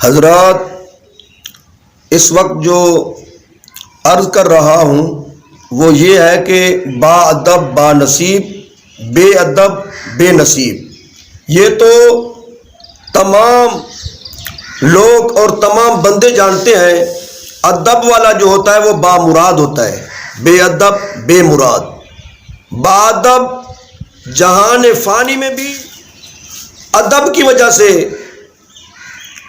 حضرات، اس وقت جو عرض کر رہا ہوں وہ یہ ہے کہ با ادب با نصیب، بے ادب بے نصیب، یہ تو تمام لوگ اور تمام بندے جانتے ہیں۔ ادب والا جو ہوتا ہے وہ با مراد ہوتا ہے، بے ادب بے مراد۔ با ادب جہان فانی میں بھی ادب کی وجہ سے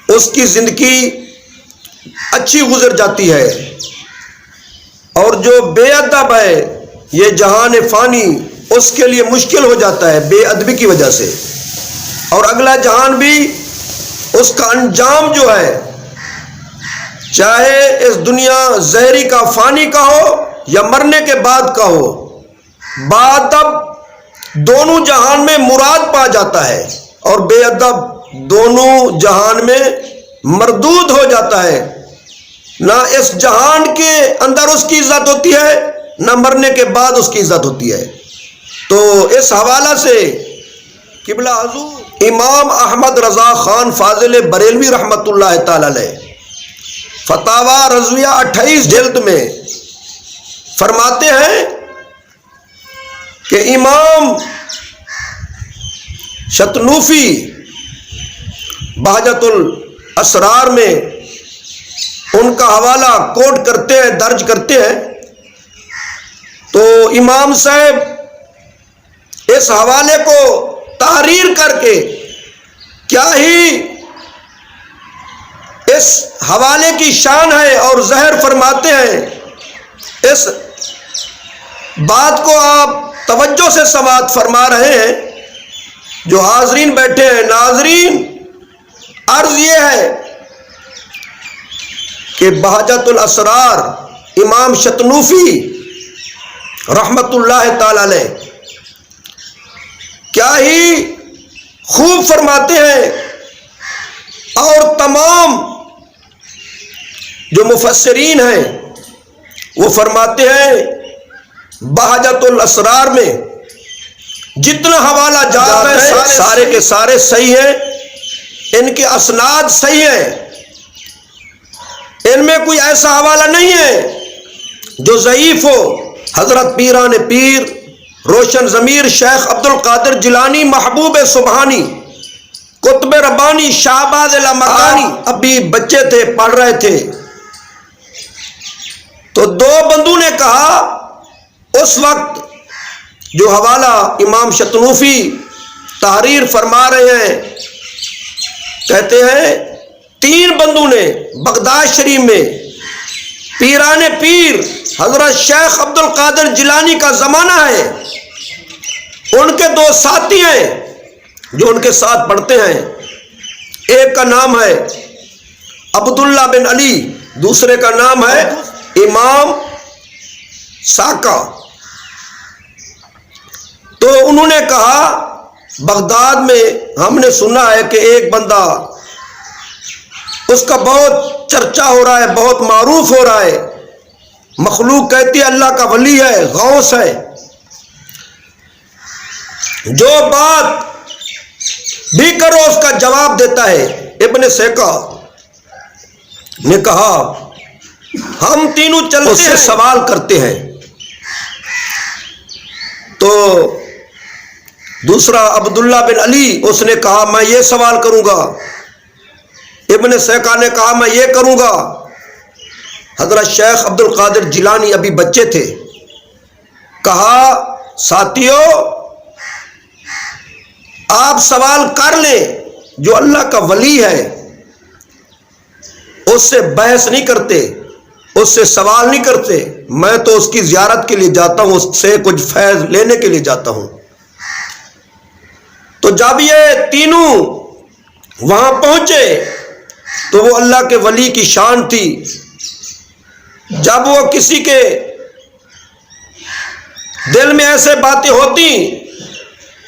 اس کی زندگی اچھی گزر جاتی ہے، اور جو بے ادب ہے یہ جہان فانی اس کے لیے مشکل ہو جاتا ہے بے ادبی کی وجہ سے، اور اگلا جہان بھی اس کا انجام جو ہے، چاہے اس دنیا زہری کا فانی کا ہو یا مرنے کے بعد کا ہو، با ادب دونوں جہان میں مراد پا جاتا ہے اور بے ادب دونوں جہان میں مردود ہو جاتا ہے۔ نہ اس جہان کے اندر اس کی عزت ہوتی ہے، نہ مرنے کے بعد اس کی عزت ہوتی ہے۔ تو اس حوالہ سے قبلہ حضور امام احمد رضا خان فاضل بریلوی رحمۃ اللہ تعالی علیہ فتاوی رضویہ 28 جلد میں فرماتے ہیں کہ امام شتنوفی بہجت الاسرار میں ان کا حوالہ کوٹ کرتے ہیں، درج کرتے ہیں، تو امام صاحب اس حوالے کو تحریر کر کے کیا ہی اس حوالے کی شان ہے اور زہر فرماتے ہیں۔ اس بات کو آپ توجہ سے سماعت فرما رہے ہیں، جو حاضرین بیٹھے ہیں۔ ناظرین، عرض یہ ہے کہ بہجت الاسرار امام شتنوفی رحمت اللہ تعالی علیہ کیا ہی خوب فرماتے ہیں، اور تمام جو مفسرین ہیں وہ فرماتے ہیں بہجت الاسرار میں جتنا حوالہ جات ہے سارے کے سارے صحیح ہیں، ان کے اسناد صحیح ہیں، ان میں کوئی ایسا حوالہ نہیں ہے جو ضعیف ہو۔ حضرت پیران پیر روشن ضمیر شیخ عبد القادر جیلانی محبوب سبحانی قطب ربانی شہباز لامکانی ابھی بچے تھے، پڑھ رہے تھے، تو دو بندوں نے کہا، اس وقت جو حوالہ امام شتنوفی تحریر فرما رہے ہیں، کہتے ہیں 3 بندوں نے بغداد شریف میں پیران پیر حضرت شیخ عبد القادر جیلانی کا زمانہ ہے، ان کے 2 ساتھی ہیں جو ان کے ساتھ پڑھتے ہیں، ایک کا نام ہے عبداللہ بن علی، دوسرے کا نام ہے امام ساکا۔ تو انہوں نے کہا بغداد میں ہم نے سنا ہے کہ ایک بندہ اس کا بہت چرچا ہو رہا ہے، بہت معروف ہو رہا ہے، مخلوق کہتی ہے اللہ کا ولی ہے، غوث ہے، جو بات بھی کرو اس کا جواب دیتا ہے۔ ابن سیکا نے کہا ہم تینوں چلتے ہیں، سوال کرتے ہیں، تو دوسرا عبداللہ بن علی اس نے کہا میں یہ سوال کروں گا، ابن سیکا نے کہا میں یہ کروں گا۔ حضرت شیخ عبد القادر جیلانی ابھی بچے تھے، کہا ساتھیو آپ سوال کر لیں، جو اللہ کا ولی ہے اس سے بحث نہیں کرتے، اس سے سوال نہیں کرتے، میں تو اس کی زیارت کے لیے جاتا ہوں، اس سے کچھ فیض لینے کے لیے جاتا ہوں۔ تو جب یہ تینوں وہاں پہنچے تو وہ اللہ کے ولی کی شان تھی، جب وہ کسی کے دل میں ایسے باتیں ہوتی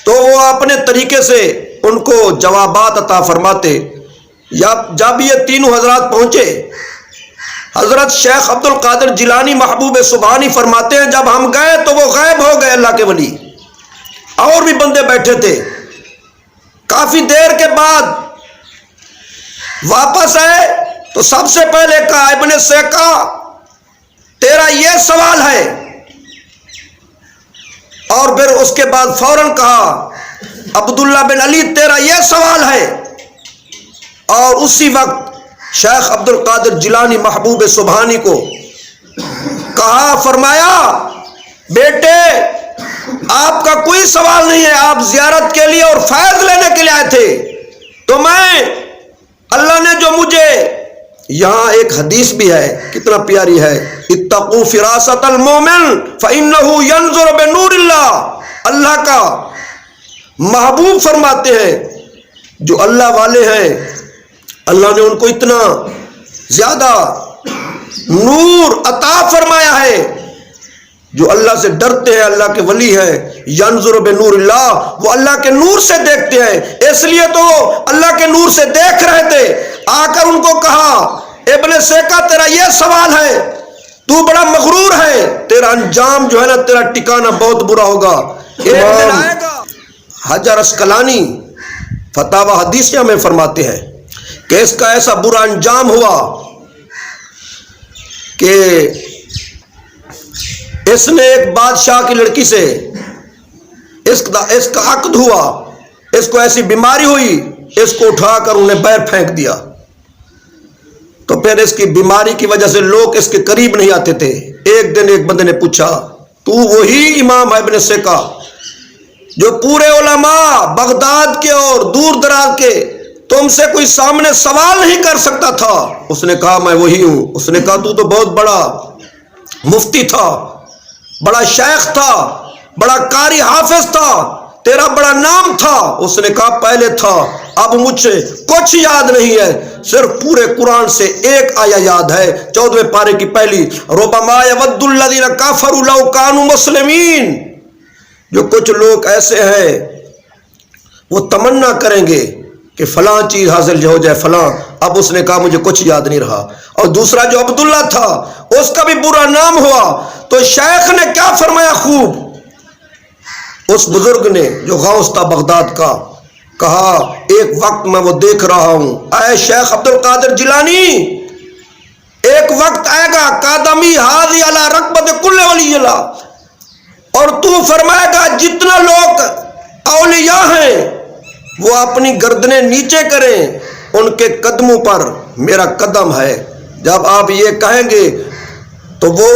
تو وہ اپنے طریقے سے ان کو جوابات عطا فرماتے۔ جب یہ تینوں حضرات پہنچے، حضرت شیخ عبد القادر جیلانی محبوب سبحانی فرماتے ہیں جب ہم گئے تو وہ غائب ہو گئے اللہ کے ولی، اور بھی بندے بیٹھے تھے۔ کافی دیر کے بعد واپس آئے تو سب سے پہلے کہا ابن سیکا تیرا یہ سوال ہے، اور پھر اس کے بعد فوراً کہا عبداللہ بن علی تیرا یہ سوال ہے، اور اسی وقت شیخ عبد القادر جیلانی محبوب سبحانی کو کہا، فرمایا بیٹے آپ کا کوئی سوال نہیں ہے، آپ زیارت کے لیے اور فیض لینے کے لیے آئے تھے، تو میں اللہ نے جو مجھے، یہاں ایک حدیث بھی ہے کتنا پیاری ہے، اتقوا فراست المومن فإنه ينظر بنور اللہ، اللہ کا محبوب فرماتے ہیں جو اللہ والے ہیں اللہ نے ان کو اتنا زیادہ نور عطا فرمایا ہے، جو اللہ سے ڈرتے ہیں اللہ کے ولی ہیں، ینظر بنور اللہ، وہ اللہ کے نور سے دیکھتے ہیں، اس لیے تو اللہ کے نور سے دیکھ رہے تھے۔ آ کر ان کو کہا ابن سیکا تیرا یہ سوال ہے، تو بڑا مغرور ہے، تیرا انجام جو ہے نا، تیرا ٹھکانہ بہت برا ہوگا، ایک دن آئے گا۔ حجر اسقلانی فتاوی حدیثیہ میں فرماتے ہیں کہ اس کا ایسا برا انجام ہوا کہ اس نے ایک بادشاہ کی لڑکی سے اس کا عقد ہوا، اس کو ایسی بیماری ہوئی، اس کو اٹھا کر انہیں باہر پھینک دیا، تو پھر اس کی بیماری کی وجہ سے لوگ اس کے قریب نہیں آتے تھے۔ ایک دن ایک بندے نے پوچھا تو وہی امام ہے ابن سیکا جو پورے علماء بغداد کے اور دور دراز کے تم سے کوئی سامنے سوال نہیں کر سکتا تھا؟ اس نے کہا میں وہی ہوں۔ اس نے کہا تو بہت بڑا مفتی تھا، بڑا شیخ تھا، بڑا قاری حافظ تھا، تیرا بڑا نام تھا۔ اس نے کہا پہلے تھا، اب مجھ سے کچھ یاد نہیں ہے، صرف پورے قرآن سے ایک آیا یاد ہے، 14ویں پارے کی پہلی، ربما یود الذین کفروا لو کانوا مسلمین۔ جو کچھ لوگ ایسے ہیں وہ تمنا کریں گے کہ فلاں چیز حاصل ہو جائے فلاں، اب اس نے کہا مجھے کچھ یاد نہیں رہا۔ اور دوسرا جو عبداللہ تھا اس کا بھی برا نام ہوا، تو شیخ نے کیا فرمایا خوب، اس بزرگ نے جو غوث تھا بغداد کا، کہا ایک وقت میں وہ دیکھ رہا ہوں، اے شیخ عبد القادر جیلانی ایک وقت آئے گا قادمی حاضی علی رکبت کل ولی اللہ، اور تو فرمائے گا جتنا لوگ اولیاء ہیں وہ اپنی گردنیں نیچے کریں، ان کے قدموں پر میرا قدم ہے۔ جب آپ یہ کہیں گے تو وہ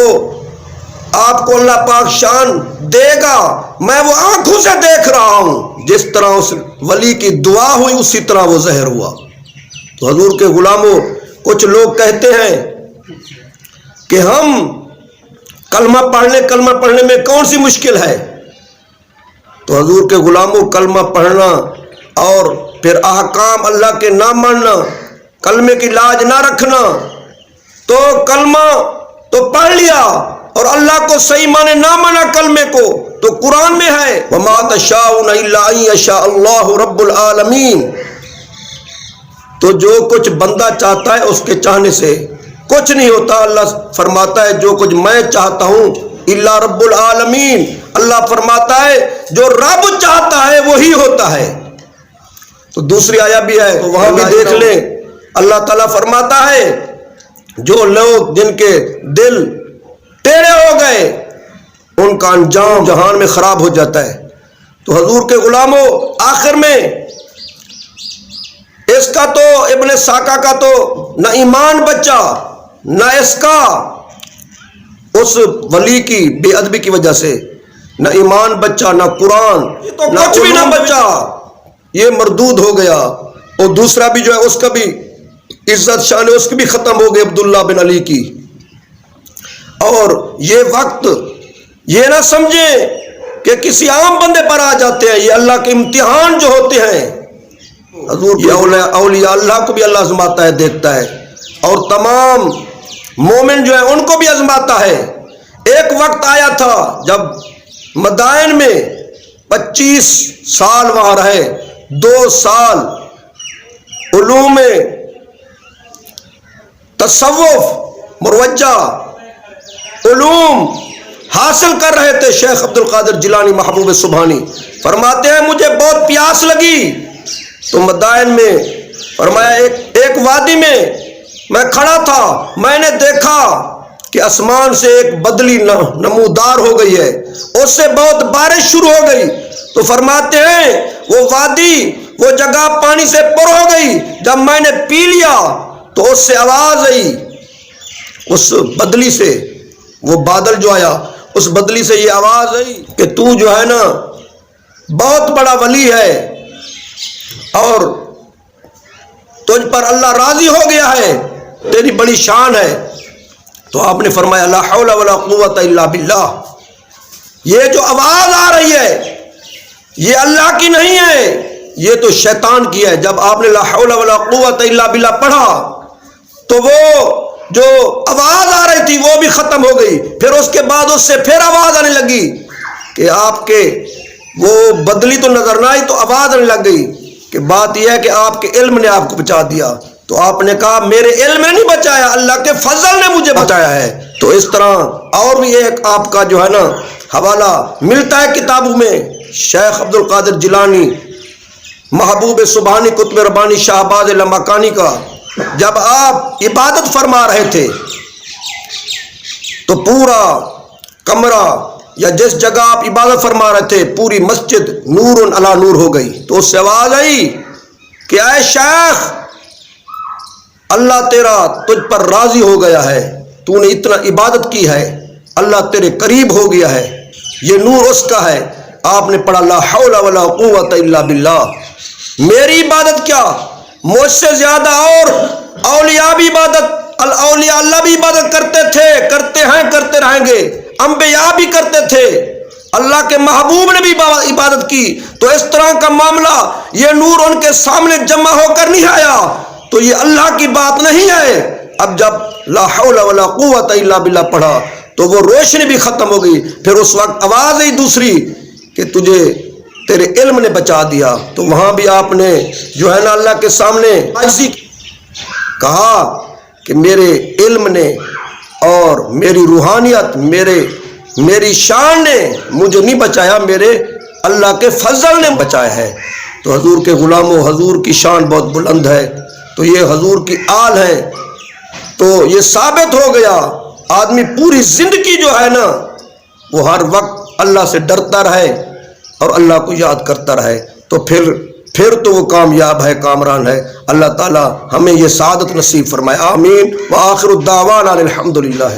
آپ کو اللہ پاک شان دے گا، میں وہ آنکھوں سے دیکھ رہا ہوں، جس طرح اس ولی کی دعا ہوئی اسی طرح وہ ظاہر ہوا۔ تو حضور کے غلاموں، کچھ لوگ کہتے ہیں کہ ہم کلمہ پڑھنے میں کون سی مشکل ہے؟ تو حضور کے غلاموں، کلمہ پڑھنا اور پھر احکام اللہ کے نہ ماننا، کلمے کی لاج نہ رکھنا، تو کلمہ تو پڑھ لیا اور اللہ کو صحیح معنی نہ مانا کلمے کو، تو قرآن میں ہے وَمَا تَشَاءُونَ إِلَّا أَن يَشَاءَ اللَّهُ رَبُّ الْعَالَمِينَ۔ تو جو کچھ بندہ چاہتا ہے اس کے چاہنے سے کچھ نہیں ہوتا۔ اللہ فرماتا ہے جو کچھ میں چاہتا ہوں الا رب العالمین، اللہ فرماتا ہے جو رب چاہتا ہے وہی ہوتا ہے۔ تو دوسری آیا بھی ہے تو وہاں بھی دیکھ لیں، اللہ تعالیٰ فرماتا ہے جو لوگ جن کے دل ٹیڑے ہو گئے ان کا انجام جہان میں خراب ہو جاتا ہے۔ تو حضور کے غلاموں، آخر میں اس کا تو ابن ساکا کا تو نہ ایمان بچا، نہ اس کا اس ولی کی بے ادبی کی وجہ سے نہ ایمان بچا، نہ قرآن، نہ کچھ بھی نہ بچا، یہ مردود ہو گیا۔ اور دوسرا بھی جو ہے اس کا بھی عزت شان اس کی بھی ختم ہو گئی عبداللہ بن علی کی۔ اور یہ وقت یہ نہ سمجھیں کہ کسی عام بندے پر آ جاتے ہیں، یہ اللہ کے امتحان جو ہوتے ہیں۔ حضور یہ اولیاء اللہ کو بھی اللہ آزماتا ہے، دیکھتا ہے، اور تمام مومن جو ہیں ان کو بھی آزماتا ہے۔ ایک وقت آیا تھا جب مدائن میں 25 سال وہاں رہے، 2 سال علوم تصوف مروجہ علوم حاصل کر رہے تھے۔ شیخ عبد القادر جیلانی محبوب سبحانی فرماتے ہیں مجھے بہت پیاس لگی تو مدائن میں فرمایا ایک وادی میں کھڑا تھا، میں نے دیکھا کہ آسمان سے ایک بدلی نمودار ہو گئی ہے، اس سے بہت بارش شروع ہو گئی۔ تو فرماتے ہیں وہ وادی، وہ جگہ پانی سے پر ہو گئی۔ جب میں نے پی لیا تو اس سے آواز آئی، اس بدلی سے، وہ بادل جو آیا اس بدلی سے یہ آواز آئی کہ تو جو ہے نا بہت بڑا ولی ہے اور تجھ پر اللہ راضی ہو گیا ہے، تیری بڑی شان ہے۔ تو آپ نے فرمایا لا حول ولا قوت الا باللہ، یہ جو آواز آ رہی ہے یہ اللہ کی نہیں ہے، یہ تو شیطان کی ہے۔ جب آپ نے لا حول ولا قوت الا باللہ پڑھا تو وہ جو آواز آ رہی تھی وہ بھی ختم ہو گئی۔ پھر اس کے بعد اس سے پھر آواز آنے لگی کہ آپ کے وہ بدلی تو نظر نہ آئی تو آواز آنے لگ گئی کہ بات یہ ہے کہ آپ کے علم نے آپ کو بچا دیا۔ تو آپ نے کہا میرے علم نے نہیں بچایا، اللہ کے فضل نے مجھے بچایا ہے۔ تو اس طرح اور بھی ایک آپ کا جو ہے نا حوالہ ملتا ہے کتابوں میں، شیخ عبد القادر جیلانی محبوب سبحانی قطب ربانی شہباز لمکانی کا، جب آپ عبادت فرما رہے تھے تو پورا کمرہ یا جس جگہ آپ عبادت فرما رہے تھے پوری مسجد نور علی نور ہو گئی۔ تو اس سے آواز آئی کہ اے شیخ، اللہ تیرا تجھ پر راضی ہو گیا ہے، تو نے اتنا عبادت کی ہے، اللہ تیرے قریب ہو گیا ہے، یہ نور اس کا ہے۔ آپ نے پڑھا لا حول ولا قوت الا باللہ۔ میری عبادت کیا، مجھ سے زیادہ اور اولیاء بھی عبادت، الاولیاء اللہ بھی عبادت کرتے تھے، کرتے ہیں، کرتے رہیں گے، انبیاء بھی کرتے تھے، اللہ کے محبوب نے بھی عبادت کی۔ تو اس طرح کا معاملہ، یہ نور ان کے سامنے جمع ہو کر نہیں آیا تو یہ اللہ کی بات نہیں ہے۔ اب جب لا حول ولا قوت الا باللہ پڑھا تو وہ روشنی بھی ختم ہو گئی۔ پھر اس وقت آواز آئی دوسری کہ تجھے تیرے علم نے بچا دیا۔ تو وہاں بھی آپ نے جو ہے نا اللہ کے سامنے عاجزی کہا کہ میرے علم نے اور میری روحانیت، میری شان نے مجھے نہیں بچایا، میرے اللہ کے فضل نے بچایا ہے۔ تو حضور کے غلاموں، حضور کی شان بہت بلند ہے، تو یہ حضور کی آل ہے۔ تو یہ ثابت ہو گیا، آدمی پوری زندگی جو ہے نا وہ ہر وقت اللہ سے ڈرتا رہے اور اللہ کو یاد کرتا رہے، تو پھر تو وہ کامیاب ہے، کامران ہے۔ اللہ تعالی ہمیں یہ سعادت نصیب فرمائے، آمین۔ وآخر الدعوانا الحمدللہ۔